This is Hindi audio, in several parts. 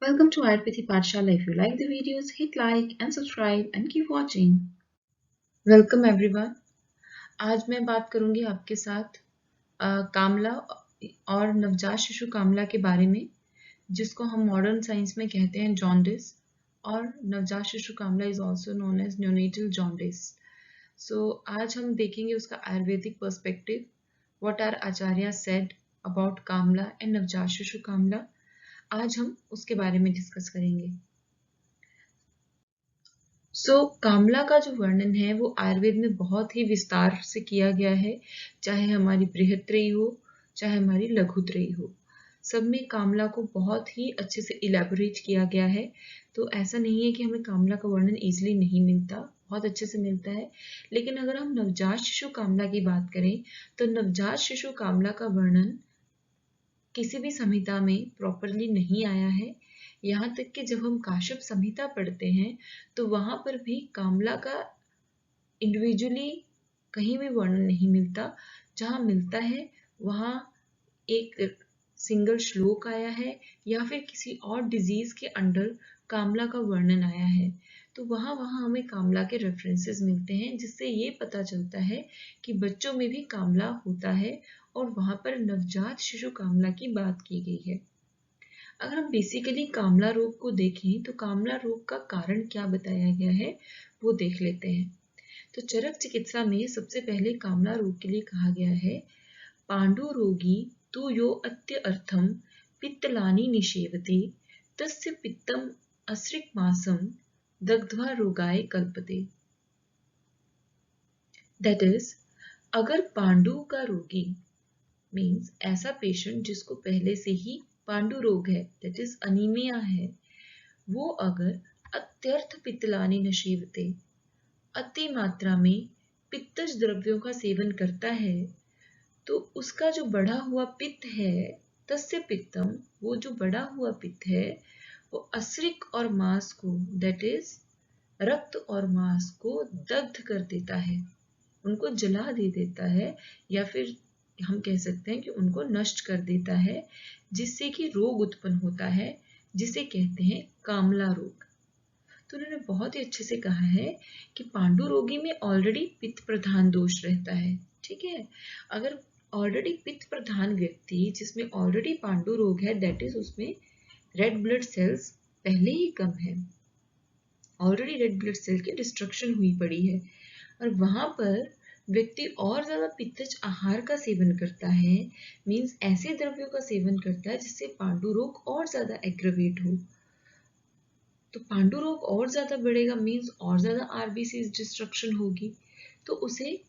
Welcome to Ayurvedic Pathshala. If you like the videos, hit like and subscribe and keep watching. Welcome everyone. आज मैं बात करूंगी आपके साथ कामला और नवजात शिशु कामला के बारे में, जिसको हम मॉडर्न साइंस में कहते हैं जॉन्डिस, और नवजात शिशु कामला is also known as neonatal jaundice. So आज हम देखेंगे उसका आयुर्वेदिक पर्सपेक्टिव, व्हाट आर आचार्य सेड अबाउट कामला एंड नवजात शिशु कामला. आज हम उसके बारे में डिस्कस करेंगे. कामला का जो वर्णन है वो आयुर्वेद में बहुत ही विस्तार से किया गया है, चाहे हमारी बृहत्त्रयी हो चाहे हमारी लघुत्रयी हो, सब में कामला को बहुत ही अच्छे से इलेबोरेट किया गया है. तो ऐसा नहीं है कि हमें कामला का वर्णन इजीली नहीं मिलता, बहुत अच्छे से मिलता है. लेकिन अगर हम नवजात शिशु कामला की बात करें तो नवजात शिशु कामला का वर्णन किसी भी संहिता में प्रॉपरली नहीं आया है. यहाँ तक कि जब हम काश्यप संहिता पढ़ते हैं तो वहां पर भी कामला का इंडिविजुअली कहीं भी वर्णन नहीं मिलता. जहाँ मिलता है वहाँ एक सिंगल श्लोक आया है या फिर किसी और डिजीज के अंडर कामला का वर्णन आया है. तो वहाँ हमें कामला के रेफरेंसेस मिलते हैं, जिससे ये पता चलता है कि बच्चों में भी कामला होता है और वहाँ पर नवजात शिशु कामला की बात की गई है. अगर हम बेसिकली कामला रोग को देखें तो कामला रोग का कारण क्या बताया गया है वो देख लेते हैं. तो चरक चिकित्सा में सबसे पहले कामला रोग के लिए कहा गया है, पांडु रोगी तु यो अत्य अर्थम पित्तलानि निषेवते तस्य पित्तम असृक मासम दग्ध्वा रोगाय कल्पते. दैट इज, अगर पांडु का रोगी मीन्स ऐसा पेशेंट जिसको पहले से ही पांडु रोग है, दैट इज अनीमिया है, वो अगर अत्यर्थ पित्तलानि निषेवते अति मात्रा में पित्तज द्रव्यों का सेवन करता है, तो उसका जो बढ़ा हुआ पित्त है, तस्य पित्तम, वो जो बढ़ा हुआ पित्त है वो असृक और मांस को, दैट इज रक्त और मांस को दग्ध कर देता है, उनको जला दे देता है, या फिर हम कह सकते हैं कि उनको नष्ट कर देता है, जिससे कि रोग उत्पन्न होता है, जिसे कहते हैं कामला रोग. तो उन्होंने बहुत ही अच्छे से कहा है कि पांडु रोगी में ऑलरेडी पित्त प्रधान दोष रहता है. ठीक है, अगर ऑलरेडी पित्त प्रधान व्यक्ति जिसमें ऑलरेडी पांडु रोग है, दैट इज उसमें रेड ब्लड सेल्स पहले ही कम है, ऑलरेडी रेड ब्लड सेल की डिस्ट्रक्शन हुई पड़ी है, और वहां पर व्यक्ति और ज्यादा पित्तज आहार का सेवन करता है, मीन्स ऐसे द्रव्यों का सेवन करता है जिससे पांडु रोग और ज्यादा एग्रवेट हो. तो पांडु रोग और ज्यादा बढ़ेगा, मीन्स और ज्यादा आरबीसी डिस्ट्रक्शन होगी, तो उसे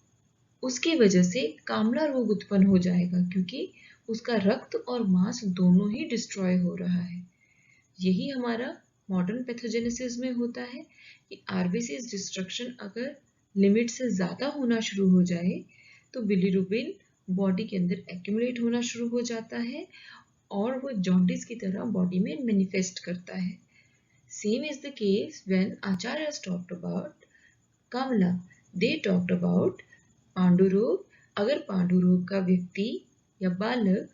उसकी वजह से कामला रोग उत्पन्न हो जाएगा, क्योंकि उसका रक्त और मांस दोनों ही डिस्ट्रॉय हो रहा है. यही हमारा मॉडर्न पैथोजेनेसिस में होता है कि आरबीसी डिस्ट्रक्शन अगर लिमिट से ज्यादा होना शुरू हो जाए तो बिलीरुबिन बॉडी के अंदर एक्यूमुलेट होना शुरू हो जाता है और वो जॉन्डिस की तरह बॉडी में मैनिफेस्ट करता है. Same is the case when Acharyas talked about Kamla. They talked about Pandu रोग. अगर पांडु रोग का व्यक्ति या बालक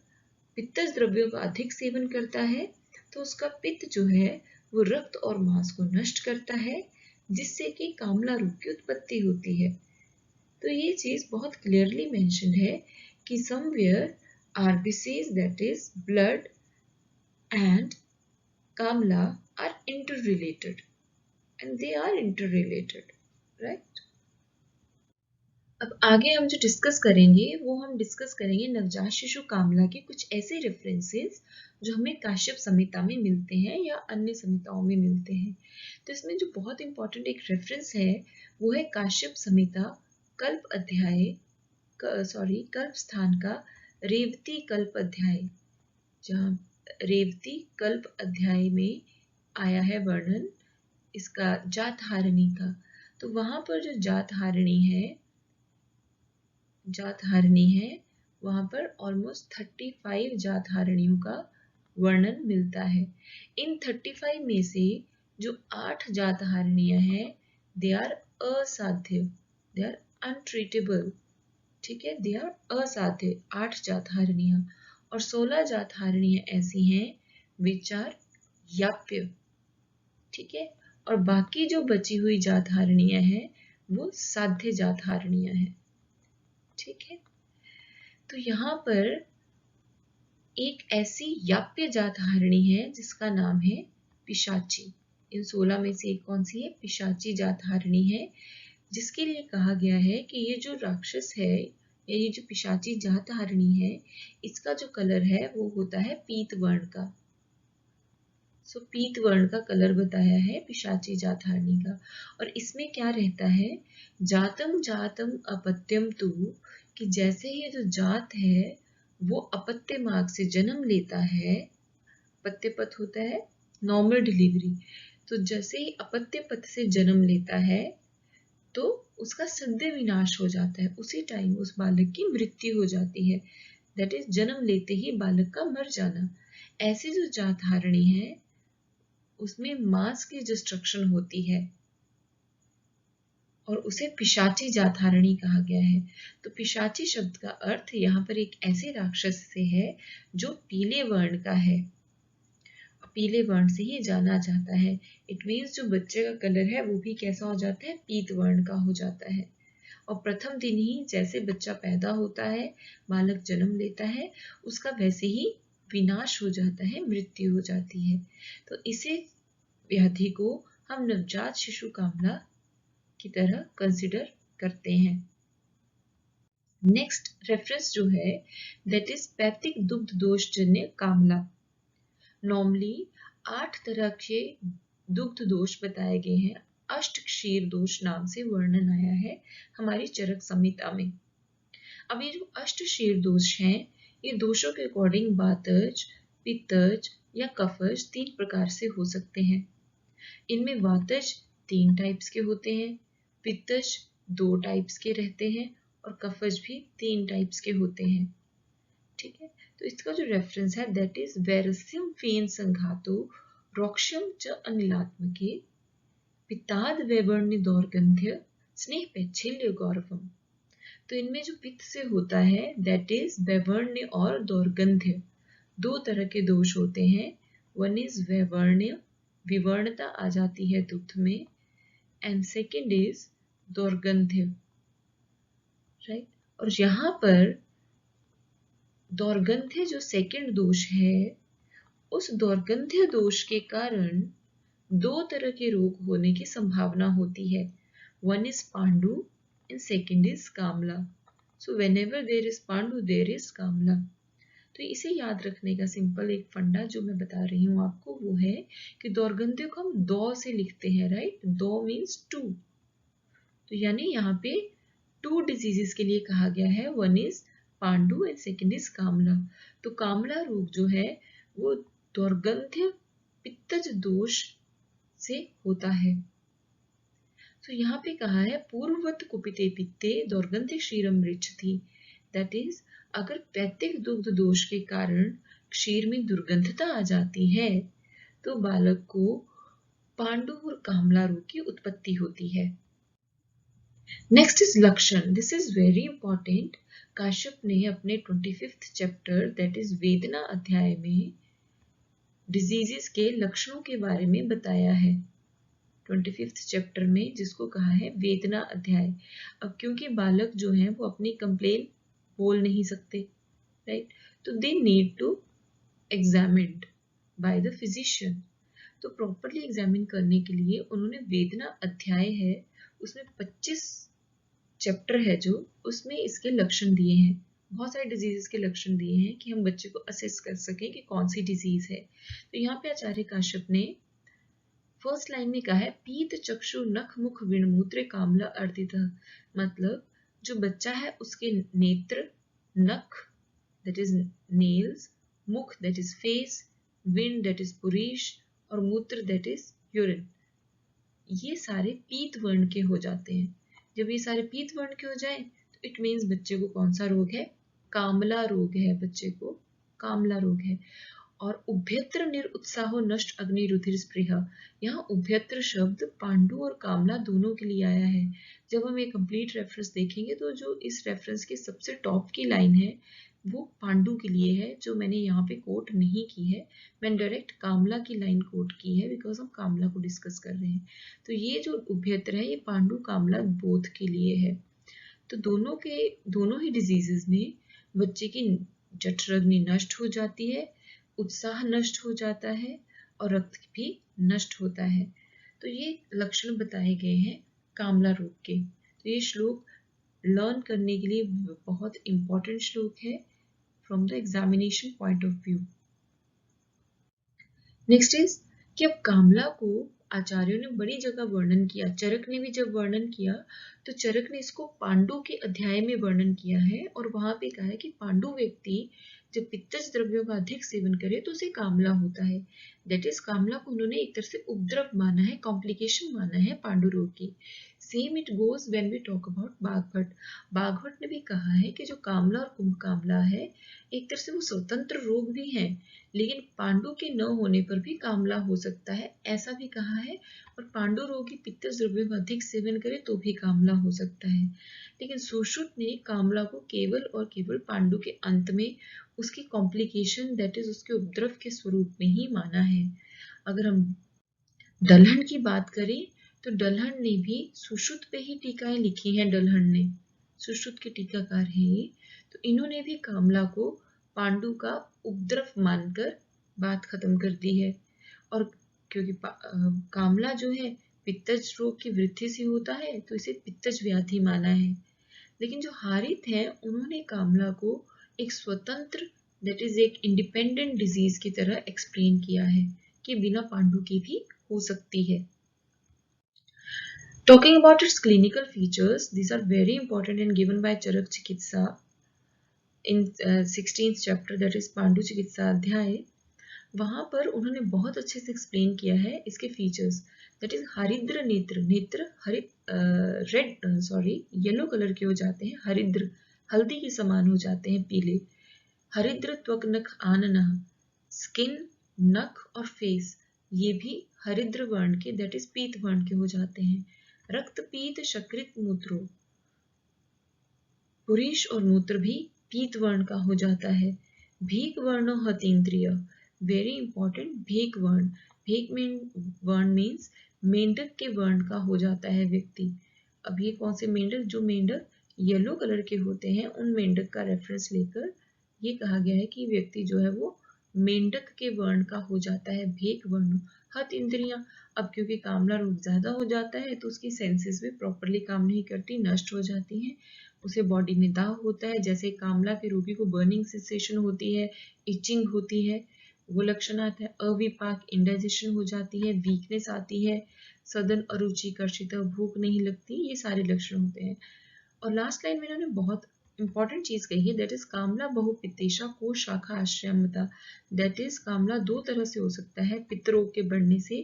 पित्तज द्रव्यों का अधिक सेवन करता है तो उसका पित्त जो है वो रक्त और मांस को नष्ट करता है, जिससे कि कामला रोग की उत्पत्ति होती है. तो ये चीज बहुत क्लियरली मेंशन्ड है कि somewhere RBCs, that is blood, and Kamla are interrelated, and they are interrelated, right? अब आगे हम जो डिस्कस करेंगे वो हम डिस्कस करेंगे नवजात शिशु कामला के कुछ ऐसे रेफरेंसेस जो हमें काश्यप संहिता में मिलते हैं या अन्य संहिताओं में मिलते हैं. तो इसमें जो बहुत इंपॉर्टेंट एक रेफरेंस है वो है काश्यप संहिता कल्प अध्याय, कल्प स्थान का रेवती कल्प अध्याय, जहाँ रेवती कल्प अध्याय में आया है वर्णन इसका जातहारिणी का. तो वहां पर जो जातहारिणी है वहां पर ऑलमोस्ट 35 जातहारिणियों का वर्णन मिलता है. इन 35 में से जो 8 जातहारिणियां हैं दे आर असाध्य, दे आर अनट्रीटेबल. ठीक है, दे आर असाध्य 8 जातहारिणियां, और 16 जातहारिणियां ऐसी हैं विच आर याप्य, ठीक है। और बाकी जो बची हुई जात हारणियां हैं वो साध्य जात हारणियां हैं, ठीक है। तो यहाँ पर एक ऐसी याप्य जात हारणी है जिसका नाम है पिशाची। इन 16 में से एक कौन सी है? पिशाची जात हारणी है, जिसके लिए कहा गया है कि ये जो राक्षस है या ये जो पिशाची जात हारणी है, इसका जो कलर है वो होता है पीत वर्ण का। सो पीत वर्ण का कलर बताया है पिशाची जात हारणी का। और इसमें क्या रहता है? जातम जातम अपत्यम तु, कि जैसे ये जो जात है वो अपत्य मार्ग से जन्म लेता है, अपत्य पथ होता है नॉर्मल डिलीवरी, तो जैसे ही अपत्य पथ से जन्म लेता है तो उसका सद्य विनाश हो जाता है, उसी टाइम उस बालक की मृत्यु हो जाती है। दैट इज जन्म लेते ही बालक का मर जाना। ऐसी जो जात हारणी है उसमें मांस की डिस्ट्रक्शन होती है और उसे पिशाची जात हारणी कहा गया है। तो पिशाची शब्द का अर्थ यहाँ पर एक ऐसे राक्षस से है जो पीले वर्ण का है, पीले वर्ण से ही जाना जाता है। इट मीन्स जो बच्चे का कलर है वो भी कैसा हो जाता है? पीत वर्ण का हो जाता है। और प्रथम दिन ही जैसे बच्चा पैदा होता है, बालक जन्म लेता है, उसका वैसे ही विनाश हो जाता है, मृत्यु हो जाती है। तो इसे व्याधि को हम नवजात शिशु कामला की तरह कंसिडर करते हैं। नेक्स्ट रेफरेंस जो है दैट इज पैतिक दुग्ध दोष जन्य कामला। नॉर्मली 8 तरह के दुग्ध दोष बताए गए हैं, अष्ट क्षीर दोष नाम से वर्णन आया है हमारी चरक संहिता में। अब ये जो अष्ट क्षीर दोष हैं, ये दोषों के अकॉर्डिंग वातज, पित्तज या कफज 3 प्रकार से हो सकते हैं। इनमें वातज 3 टाइप्स के होते हैं, पित्तज 2 टाइप्स के रहते हैं और कफज भी 3 टाइप्स के होते हैं, ठीक है। तो इसका जो रेफरेंस है दैट इज वैरस्यम फेन संघातो रोक्षम च अनिलात्मके पित्ताद वैवर्ण्य दौर्गंध्य स्नेह पैच्छल्य गौरवम। तो इनमें जो पित्त से होता है दैट इज वैवर्ण्य और दौर्गंध्य, 2 तरह के दोष होते हैं। वन इज वैवर्ण्य, विवर्णता आ जाती है दुग्ध में, एंड सेकेंड इज दौर्गंध्य, राइट। और यहाँ पर दौर्गंध्य जो सेकंड दोष है, उस दौर्गंध्य दोष के कारण 2 तरह के रोग होने की संभावना होती है। वन इज पांडु एंड सेकंड इज कामला। सो व्हेनेवर देयर इज पांडु देयर इज कामला। तो इसे याद रखने का सिंपल एक फंडा जो मैं बता रही हूँ आपको वो है कि दौर्गंध्य को हम दौ से लिखते हैं, राइट। दौ मीन्स 2, तो यानी यहाँ पे 2 डिजीजेस के लिए कहा गया है, वन इज पांडु एंड सेकेंड इज कामला। तो कामला रोग जो है वो दौर्गंध्य पित्तज दोष से होता है। तो यहाँ पे कहा है पूर्ववत कुपिते पित्ते दौर्गंध्य क्षीरम मृच्छति, दैट इज अगर पैतिक दुग्ध दोष के कारण क्षीर में दुर्गंधता आ जाती है तो बालक को पांडु और कामला रोग की उत्पत्ति होती है। नेक्स्ट इज लक्षण, this is very important. Kashyap ने अपने 25th चैप्टर दैट इज वेदना अध्याय में डिजीजेस के लक्षणों के बारे में बताया है, 25th चैप्टर में, जिसको कहा है वेदना अध्याय। अब क्योंकि बालक जो है वो अपनी कंप्लेन बोल नहीं सकते, राइट, तो they need to examined by the physician. तो प्रॉपरली एग्जामिन करने के लिए उन्होंने वेदना अध्याय है उसमें 25 चैप्टर है जो उसमें इसके लक्षण दिए हैं, बहुत सारे डिजीजेस के लक्षण दिए हैं कि हम बच्चे को असेस कर सकें कि कौन सी डिजीज है। तो यहाँ पे आचार्य काश्यप ने फर्स्ट लाइन में कहा है पीत चक्षु नख मुख विणमूत्र कामला अर्दितः, मतलब जो बच्चा है उसके नेत्र, नख दैट इज नेल्स, मुख दैट इज फेस, विण दैट इज पुरीश और मूत्र दैट इज यूरिन, ये सारे पीत वर्ण के हो जाते हैं। जब ये सारे पीत वर्ण के हो जाए तो इट मीन्स बच्चे को कौन सा रोग है? कामला रोग है, बच्चे को कामला रोग है। और उभ्यत्र निरुत्साहो नष्ट अग्नि रुधिर स्पृहा, यहाँ उभ्यत्र शब्द पांडु और कामला दोनों के लिए आया है। जब हम एक कंप्लीट रेफरेंस देखेंगे तो जो इस रेफरेंस के सबसे टॉप की लाइन है वो पांडु के लिए है, जो मैंने यहाँ पे कोट नहीं की है। मैंने डायरेक्ट कामला की लाइन कोट की है बिकॉज हम कामला को डिस्कस कर रहे हैं। तो ये जो उभयत्र है ये पांडु कामला बोथ के लिए है। तो दोनों ही डिजीजेस में बच्चे की जठराग्नि नष्ट हो जाती है, उत्साह नष्ट हो जाता है और रक्त भी नष्ट होता है। तो ये लक्षण बताए गए हैं कामला रोग के। तो ये श्लोक लर्न करने के लिए बहुत इंपॉर्टेंट श्लोक है from the examination point of view. Next is कि अब कामला को आचार्यों ने बड़ी जगह वर्णन किया। चरक ने भी जब वर्णन किया तो चरक ने इसको पांडु के अध्याय में वर्णन किया है और वहां पे कहा है कि पांडु व्यक्ति जब पित्तज द्रव्यों का अधिक सेवन करे तो उसे कामला होता है। दैट इज कामला को उन्होंने एक तरह से उपद्रव माना है, कॉम्प्लिकेशन माना है पांडु रोग की। Same it goes when we talk about Vagbhata. Vagbhata ने भी कहा है कि जो कामला और कुंभ कामला है एक तरह से वो स्वतंत्र रोग भी है, लेकिन पांडु के न होने पर भी कामला हो सकता है, ऐसा भी कहा है। और पांडु रोगी पित्तज द्रव्यों का अधिक सेवन करे तो भी कामला हो सकता है। लेकिन सुश्रुत ने कामला को केवल और केवल पांडु के अंत में उसकी कॉम्प्लिकेशन दैट इज उसके उपद्रव के स्वरूप में ही माना है। अगर हम डलहन की बात करें तो डलहन ने भी सुश्रुत पे ही टीकाएं लिखी हैं। डलहन ने, सुश्रुत के टीकाकार हैं ये, तो इन्होंने भी कामला को पांडु का उपद्रव मानकर बात खत्म कर दी है। और क्योंकि कामला जो है पित्तज रोग की वृद्धि से होता है तो इसे पित्तज व्याधि माना है। लेकिन जो हारित है उन्होंने कामला को एक स्वतंत्र दैट इज एक इंडिपेंडेंट डिजीज की तरह एक्सप्लेन किया है कि बिना पांडु के भी हो सकती है। Talking about its clinical features, these are very important and given by Charak Chikitsa in 16th chapter, that is Pandu चिकित्सा अध्याय। वहां पर उन्होंने बहुत अच्छे से एक्सप्लेन किया है इसके फीचर्स। दैट इज हरिद्र नेत्र, नेत्र हरित येलो कलर के हो जाते हैं, हरिद्र हल्दी के समान हो जाते हैं, पीले। हरिद्र त्वक नख आनना, स्किन, नख और फेस ये भी हरिद्र वर्ण के दैट इज पीत वर्ण के हो जाते हैं। रक्तपीत शकृत मूत्रो, पुरीश और मूत्र भी पीत वर्ण का हो जाता है। भीक वर्णो हतीन्द्रिय, वेरी इंपॉर्टेंट, भीक वर्ण, भीक वर्ण मीन्स मेंढक के वर्ण का हो जाता है व्यक्ति। अब ये कौन से मेंढक, जो मेंढक येलो कलर के होते हैं उन मेंढक का रेफरेंस लेकर ये कहा गया है कि व्यक्ति जो है वो मेंढक के वर्ण का हो जाता है, भेक वर्ण। हत इंद्रियां, अब क्योंकि कामला रोग ज्यादा हो जाता है तो उसकी सेंसेस भी प्रॉपरली काम नहीं करती, नष्ट हो जाती हैं, उसे बॉडी में दाव होता है। जैसे कामला के रोगी को बर्निंग सेंसेशन होती है, इचिंग होती है, वो लक्षण आता है। अविपाक, इंडाइजेशन हो जाती है, वीकनेस आती है, सदन अरुचि, कर्षित, भूख नहीं लगती, ये सारे लक्षण होते हैं। और लास्ट लाइन में इन्होंने बहुत इंपॉर्टेंट चीज कही है, दैट इज कामला बहुपित्तेशा को शाखा आश्रयमता। दैट इज कामला दो तरह से हो सकता है, पित्त रोग के बढ़ने से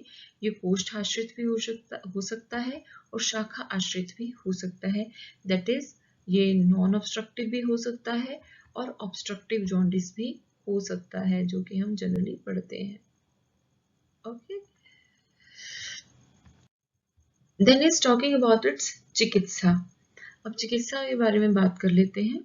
ये कोष्ठ आश्रित भी हो सकता है और शाखा आश्रित भी हो सकता है। दैट इज ये नॉन ऑब्स्ट्रक्टिव भी हो सकता है और ऑब्स्ट्रक्टिव जॉन्डिस भी हो सकता है, जो कि हम जनरली पढ़ते हैं। Okay, then is talking about its चिकित्सा। अब चिकित्सा के बारे में बात कर लेते हैं।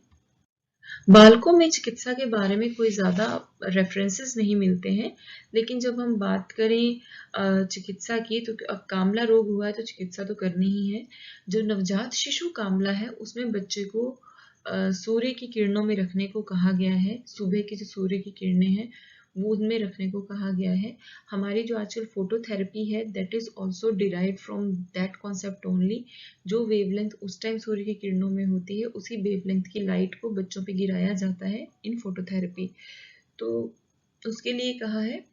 बालकों में चिकित्सा के बारे में कोई ज़्यादा रेफरेंसेस नहीं मिलते हैं, लेकिन जब हम बात करें चिकित्सा की तो अब कामला रोग हुआ है तो चिकित्सा तो करनी ही है। जो नवजात शिशु कामला है उसमें बच्चे को सूर्य की किरणों में रखने को कहा गया है। सुबह की जो सूर्य की किरणें हैं वो उनमें रखने को कहा गया है। हमारी जो आजकल फोटोथेरेपी है that is also derive from that concept only. जो वेवलेंथ उस टाइम सूर्य की किरणों में होती है उसी वेवलेंथ की लाइट को बच्चों पे गिराया जाता है इन फोटोथेरेपी, तो उसके लिए कहा है।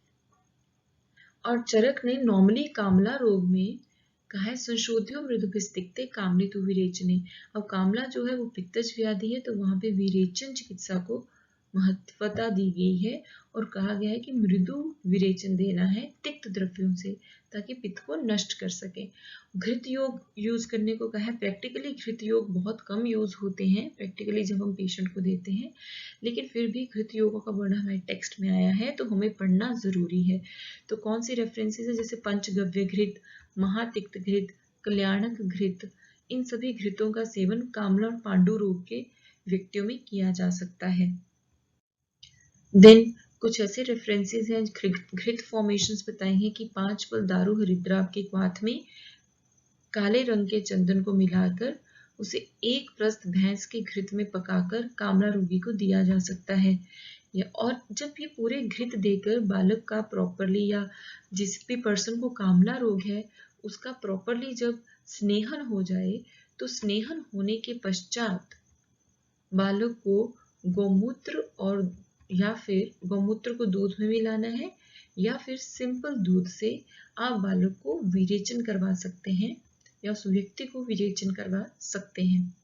और चरक ने नॉर्मली कामला रोग में कहा है संशोध्यो मृदुभिस्तिक्ते कामलितु विरेचने। अब कामला जो है वो पित्तज व्याधि है तो वहां पे विरेचन चिकित्सा को महत्वता दी गई है और कहा गया है कि मृदु विरेचन देना है तिक्त द्रव्यों से ताकि पित्त को नष्ट कर सके। घृत योग यूज करने को कहा है। प्रैक्टिकली घृत योग बहुत कम यूज होते हैं प्रैक्टिकली जब हम पेशेंट को देते हैं, लेकिन फिर भी घृत योगों का वर्णन हमारे टेक्स्ट में आया है तो हमें पढ़ना जरूरी है। तो कौन सी रेफरेंसेस है, जैसे पंचगव्य घृत, महातिक्त घृत, कल्याणक घृत, इन सभी घृतों का सेवन कामला और पांडु रोग के व्यक्तियों में किया जा सकता है। देन कुछ ऐसे रेफरेंसेस हैं, घृत फॉर्मेशंस बताए हैं कि 5 पल दारू हरिद्रा आपके क्वाथ में काले रंग के चंदन को मिलाकर उसे एक प्रस्त भैंस के घृत में पकाकर कामला रोगी को दिया जा सकता है। और जब ये पूरे घृत देकर बालक का प्रॉपरली, या जिस भी पर्सन को कामला रोग है उसका प्रॉपरली जब स्नेहन हो जाए, तो स्नेहन होने के पश्चात बालक को गौमूत्र और या फिर गौमूत्र को दूध में मिलाना है, या फिर सिंपल दूध से आप बालक को विरेचन करवा सकते हैं या उस व्यक्ति को विरेचन करवा सकते हैं।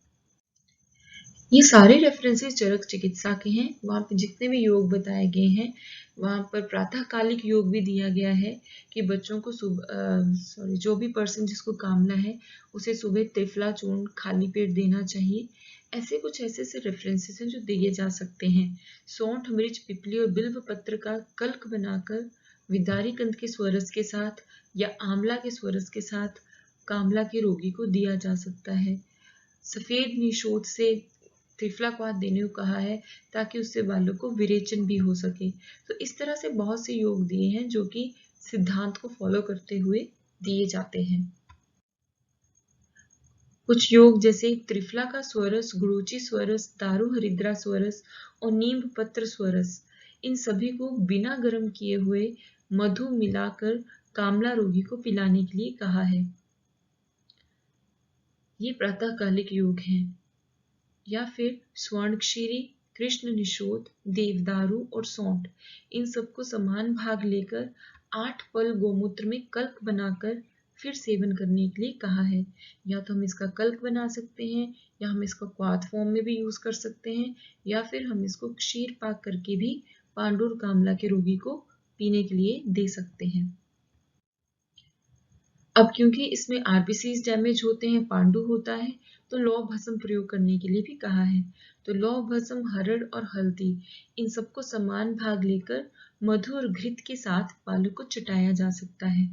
ये सारे रेफरेंसेस चरक चिकित्सा के हैं। वहाँ पे जितने भी योग बताए गए हैं, वहाँ पर प्रातःकालिक योग भी दिया गया है कि बच्चों को जो भी पर्सन जिसको कामना है उसे सुबह त्रिफला चूर्ण खाली पेट देना चाहिए। ऐसे कुछ ऐसे रेफरेंसेस हैं जो दिए जा सकते हैं। सौंठ, मिर्च, पिपली और बिल्व पत्र का कल्क बनाकर विदारी कंद के स्वरस के साथ या आंवला के स्वरस के साथ कामला के रोगी को दिया जा सकता है। सफेद निशोद से त्रिफला क्वाथ देने को कहा है ताकि उससे बालक को विरेचन भी हो सके। तो इस तरह से बहुत से योग दिए हैं जो कि सिद्धांत को फॉलो करते हुए दिए जाते हैं। कुछ योग जैसे त्रिफला का स्वरस, गुरुचि स्वरस, दारू हरिद्रा स्वरस और नीम पत्र स्वरस, इन सभी को बिना गर्म किए हुए मधु मिलाकर कामला रोगी को पिलाने के लिए कहा है। ये प्रातःकालिक योग हैं। या फिर स्वर्णक्षीरी, कृष्ण निशोध, देवदारू और सौंठ, इन सबको समान भाग लेकर 8 पल गोमूत्र में कल्क बनाकर फिर सेवन करने के लिए कहा है। या तो हम इसका कल्क बना सकते हैं, या हम इसका क्वाथ फॉर्म में भी यूज कर सकते हैं, या फिर हम इसको क्षीर पाक करके भी पांडुर कामला के रोगी को पीने के लिए दे सकते हैं। अब क्योंकि इसमें आरबीसीज डैमेज होते हैं, पांडु होता है, तो लौह भस्म प्रयोग करने के लिए भी कहा है। तो लौह भस्म, हरड़ और हल्दी, इन सबको समान भाग लेकर मधु और घृत के साथ बालक को चटाया जा सकता है।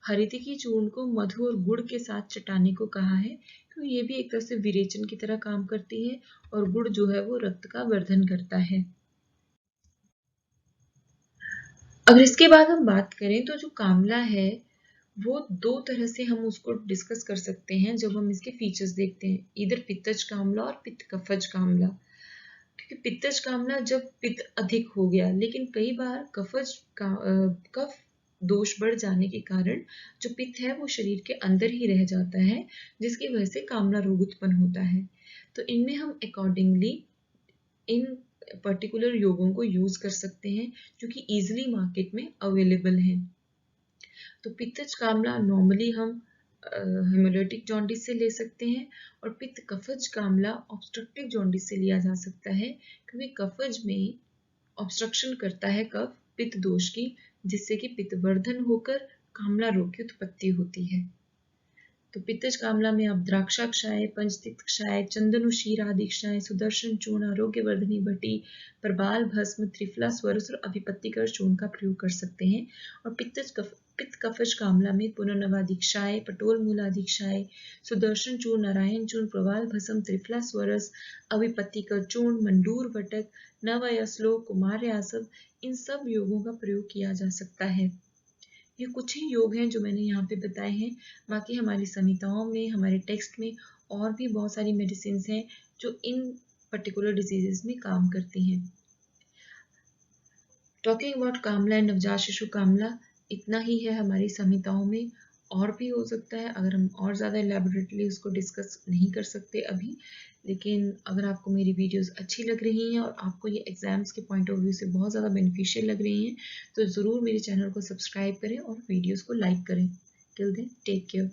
हरित की चूर्ण को मधु और गुड़ के साथ चटाने को कहा है, क्योंकि ये भी एक तरह से विरेचन की तरह काम करती है और गुड़ जो है वो रक्त का वर्धन करता है। अगर इसके बाद हम बात करें तो जो कामला है वो 2 तरह से हम उसको डिस्कस कर सकते हैं जब हम इसके फीचर्स देखते हैं, इधर पित्तज कामला और पित्त कफज कामला। क्योंकि पित्तज कामला जब पित्त अधिक हो गया, लेकिन कई बार कफ दोष बढ़ जाने के कारण जो पित्त है वो शरीर के अंदर ही रह जाता है, जिसकी वजह से कामला रोग उत्पन्न होता है। तो इनमें हम अकॉर्डिंगली इन पर्टिकुलर योगों को यूज कर सकते हैं जो कि इजिली मार्केट में अवेलेबल है। तो पित्तज कामला नॉर्मली हम हेमोलिटिक जॉन्डिस से ले सकते हैं, और पित्त कफज कामला ऑब्स्ट्रक्टिव जॉन्डिस से लिया जा सकता है, क्योंकि कफज में ऑब्स्ट्रक्शन करता है कफ पित्त दोष की, जिससे कि पित्तवर्धन होकर कामला रोग की उत्पत्ति होती है। तो पित्तज कामला में आप द्राक्षा कषाय, पंचतिक्त कषाय, चंदन क्षीर आदि कषाय, सुदर्शन चूर्ण, आरोग्यवर्धनी भट्टी, प्रबाल भस्म, त्रिफला स्वरस और अभिपत्तिकर चूर्ण का प्रयोग कर सकते हैं। और पित्त कफज कामला में पुनर्नवादि कषाय, पटोल मूलादि कषाय, सुदर्शन चूर्ण, नारायण चूर्ण, प्रबाल भस्म, त्रिफला स्वरस, अभिपत्तिकर चूर्ण, मंडूर वटक, नवयश्लोक, कुमार आसव, इन सब योगों का प्रयोग किया जा सकता है। ये कुछ ही योग हैं जो मैंने यहाँ पे बताए हैं। बाकी हमारी संहिताओं में, हमारे टेक्स्ट में और भी बहुत सारी मेडिसिन हैं जो इन पर्टिकुलर डिजीजेस में काम करती हैं। टॉकिंग अबाउट कामला एंड नवजात शिशु कामला, इतना ही है हमारी संहिताओं में। और भी हो सकता है अगर हम और ज़्यादा एलैबोरेटली उसको डिस्कस नहीं कर सकते अभी, लेकिन अगर आपको मेरी वीडियोस अच्छी लग रही हैं और आपको ये एग्जाम्स के पॉइंट ऑफ व्यू से बहुत ज़्यादा बेनिफिशियल लग रही हैं, तो ज़रूर मेरे चैनल को सब्सक्राइब करें और वीडियोस को लाइक करें। Till then take care.